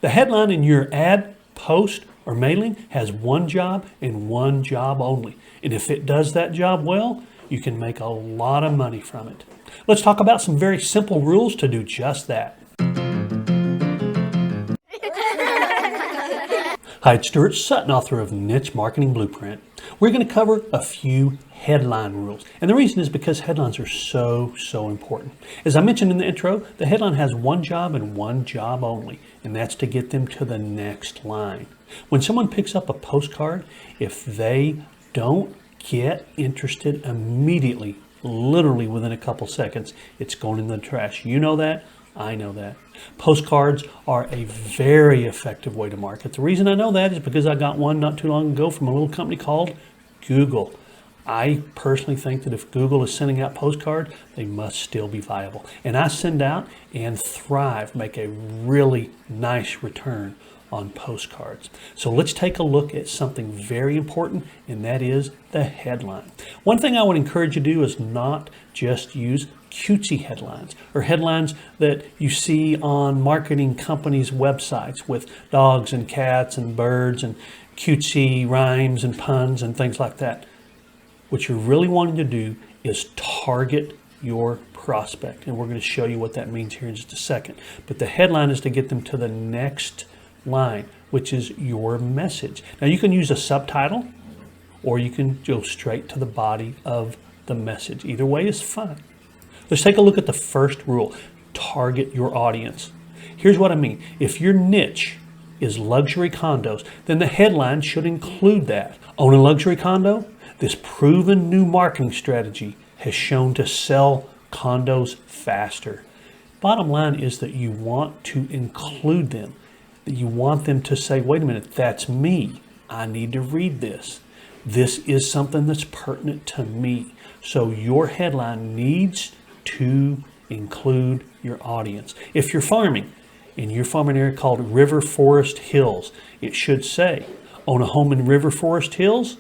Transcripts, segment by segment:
The headline in your ad, post, or mailing has one job and one job only. And if it does that job well, you can make a lot of money from it. Let's talk about some very simple rules to do just that. Hi, it's Stuart Sutton, author of Niche Marketing Blueprint. We're going to cover a few headline rules. And the reason is because headlines are so important. As I mentioned in the intro, the headline has one job and one job only, and that's to get them to the next line. When someone picks up a postcard, if they don't get interested immediately, literally within a couple seconds, it's going in the trash. You know that. I know that. Postcards are a very effective way to market. The reason I know that is because I got one not too long ago from a little company called Google. I personally think that if Google is sending out postcards, they must still be viable. And I send out and thrive, make a really nice return on postcards. So let's take a look at something very important, and that is the headline. One thing I would encourage you to do is not just use cutesy headlines or headlines that you see on marketing companies' websites with dogs and cats and birds and cutesy rhymes and puns and things like that. What you're really wanting to do is target your prospect, and we're going to show you what that means here in just a second. But the headline is to get them to the next line, which is your message. Now you can use a subtitle or you can go straight to the body of the message. Either way is fine. Let's take a look at the first rule. Target your audience. Here's what I mean. If your niche is luxury condos, then the headline should include that. Own a luxury condo? This proven new marketing strategy has shown to sell condos faster. Bottom line is that you want to include them. That you want them to say, wait a minute, that's me. I need to read this. This is something that's pertinent to me. So your headline needs to include your audience. If you're farming in your farming area called River Forest Hills, it should say, own a home in River Forest Hills,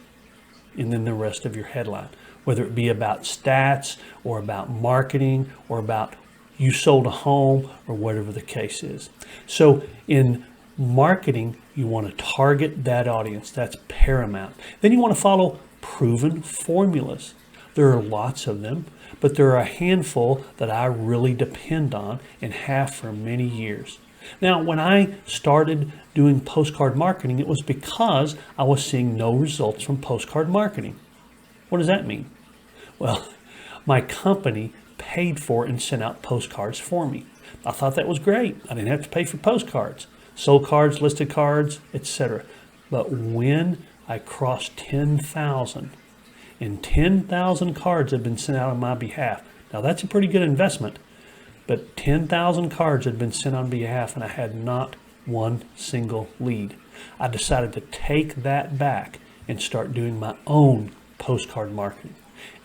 and then the rest of your headline, whether it be about stats or about marketing or about you sold a home or whatever the case is. So in marketing, you want to target that audience. That's paramount. Then you want to follow proven formulas. There are lots of them, but there are a handful that I really depend on and have for many years. Now, when I started doing postcard marketing, it was because I was seeing no results from postcard marketing. What does that mean? Well, my company paid for and sent out postcards for me. I thought that was great. I didn't have to pay for postcards. Sold cards, listed cards, etc. But when I crossed 10,000 and 10,000 cards had been sent out on my behalf, now that's a pretty good investment, but 10,000 cards had been sent on behalf and I had not one single lead. I decided to take that back and start doing my own postcard marketing.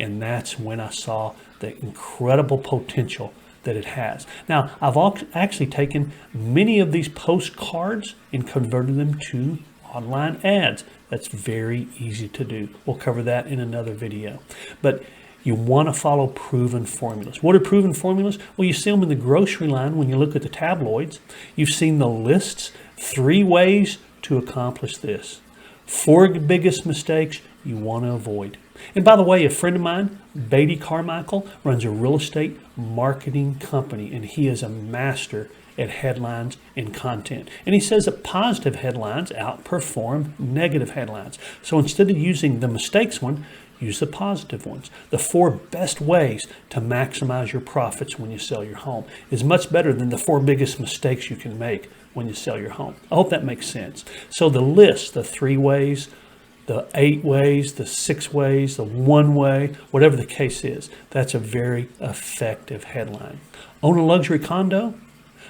And that's when I saw the incredible potential that it has. Now, I've actually taken many of these postcards and converted them to online ads. That's very easy to do. We'll cover that in another video. But you want to follow proven formulas. What are proven formulas? Well, you see them in the grocery line when you look at the tabloids. You've seen the lists, 3 ways to accomplish this. 4 biggest mistakes you want to avoid. And by the way, a friend of mine, Beatty Carmichael, runs a real estate marketing company, and he is a master at headlines and content. And he says that positive headlines outperform negative headlines. So instead of using the mistakes one, use the positive ones. The 4 best ways to maximize your profits when you sell your home is much better than the 4 biggest mistakes you can make when you sell your home. I hope that makes sense. So the list, the 3 ways, the 8 ways, the 6 ways, the 1 way, whatever the case is, that's a very effective headline. Own a luxury condo?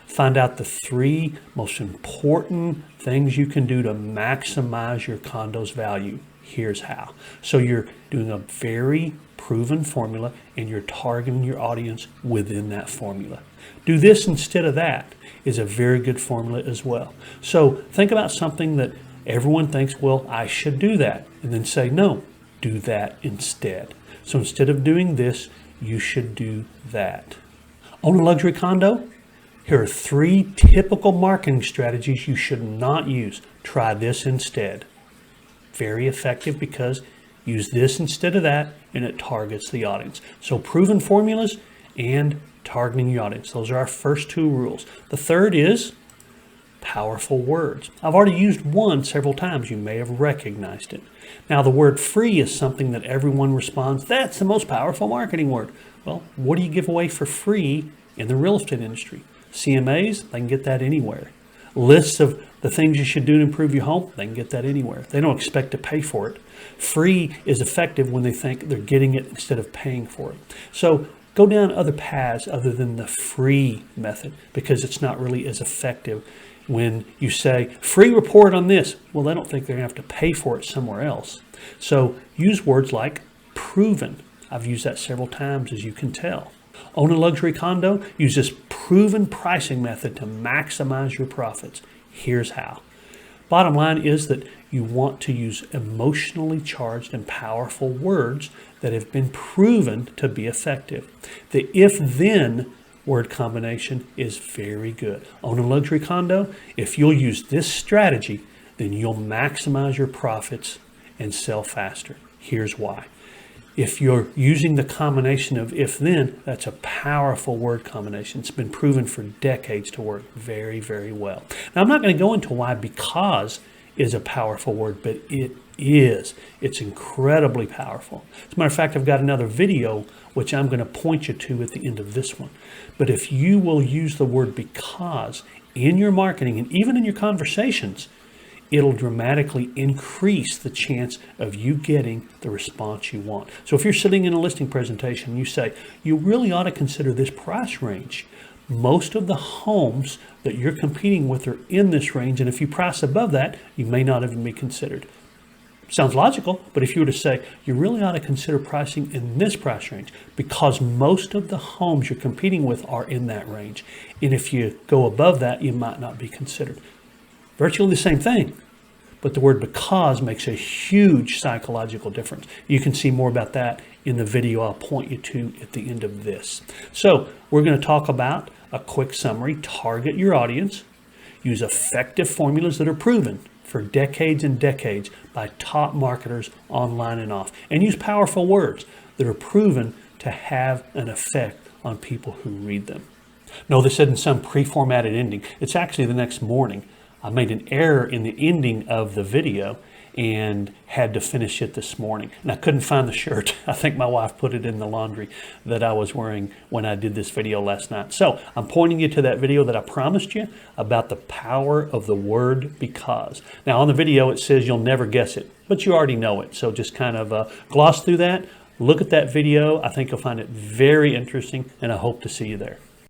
Find out the 3 most important things you can do to maximize your condo's value. Here's how. So you're doing a very proven formula and you're targeting your audience within that formula. Do this instead of that is a very good formula as well. So think about something that everyone thinks, well, I should do that. And then say, no, do that instead. So instead of doing this, you should do that. Own a luxury condo? Here are 3 typical marketing strategies you should not use. Try this instead. Very effective because use this instead of that and it targets the audience. So proven formulas and targeting your audience. Those are our first 2 rules. The third is powerful words. I've already used one several times. You may have recognized it. Now the word free is something that everyone responds, that's the most powerful marketing word. Well, what do you give away for free in the real estate industry? CMAs, they can get that anywhere. Lists of the things you should do to improve your home, they can get that anywhere. They don't expect to pay for it. Free is effective when they think they're getting it instead of paying for it. So go down other paths other than the free method because it's not really as effective when you say free report on this. Well, they don't think they're going to have to pay for it somewhere else. So use words like proven. I've used that several times, as you can tell. Own a luxury condo, use this proven pricing method to maximize your profits. Here's how. Bottom line is that you want to use emotionally charged and powerful words that have been proven to be effective. The if-then word combination is very good. Own a luxury condo, if you'll use this strategy, then you'll maximize your profits and sell faster. Here's why. If you're using the combination of if-then, that's a powerful word combination. It's been proven for decades to work very, very well. Now, I'm not going to go into why because is a powerful word, but it is. It's incredibly powerful. As a matter of fact, I've got another video which I'm going to point you to at the end of this one. But if you will use the word because in your marketing and even in your conversations, it'll dramatically increase the chance of you getting the response you want. So if you're sitting in a listing presentation and you say, you really ought to consider this price range. Most of the homes that you're competing with are in this range, and if you price above that, you may not even be considered. Sounds logical, but if you were to say, you really ought to consider pricing in this price range because most of the homes you're competing with are in that range. And if you go above that, you might not be considered. Virtually the same thing, but the word because makes a huge psychological difference. You can see more about that in the video I'll point you to at the end of this. So we're going to talk about a quick summary, target your audience, use effective formulas that are proven for decades and decades by top marketers online and off, and use powerful words that are proven to have an effect on people who read them. No, this isn't some pre-formatted ending. It's actually the next morning. I made an error in the ending of the video and had to finish it this morning. And I couldn't find the shirt. I think my wife put it in the laundry that I was wearing when I did this video last night. So I'm pointing you to that video that I promised you about the power of the word because. Now on the video it says you'll never guess it, but you already know it. So just kind of gloss through that. Look at that video. I think you'll find it very interesting and I hope to see you there.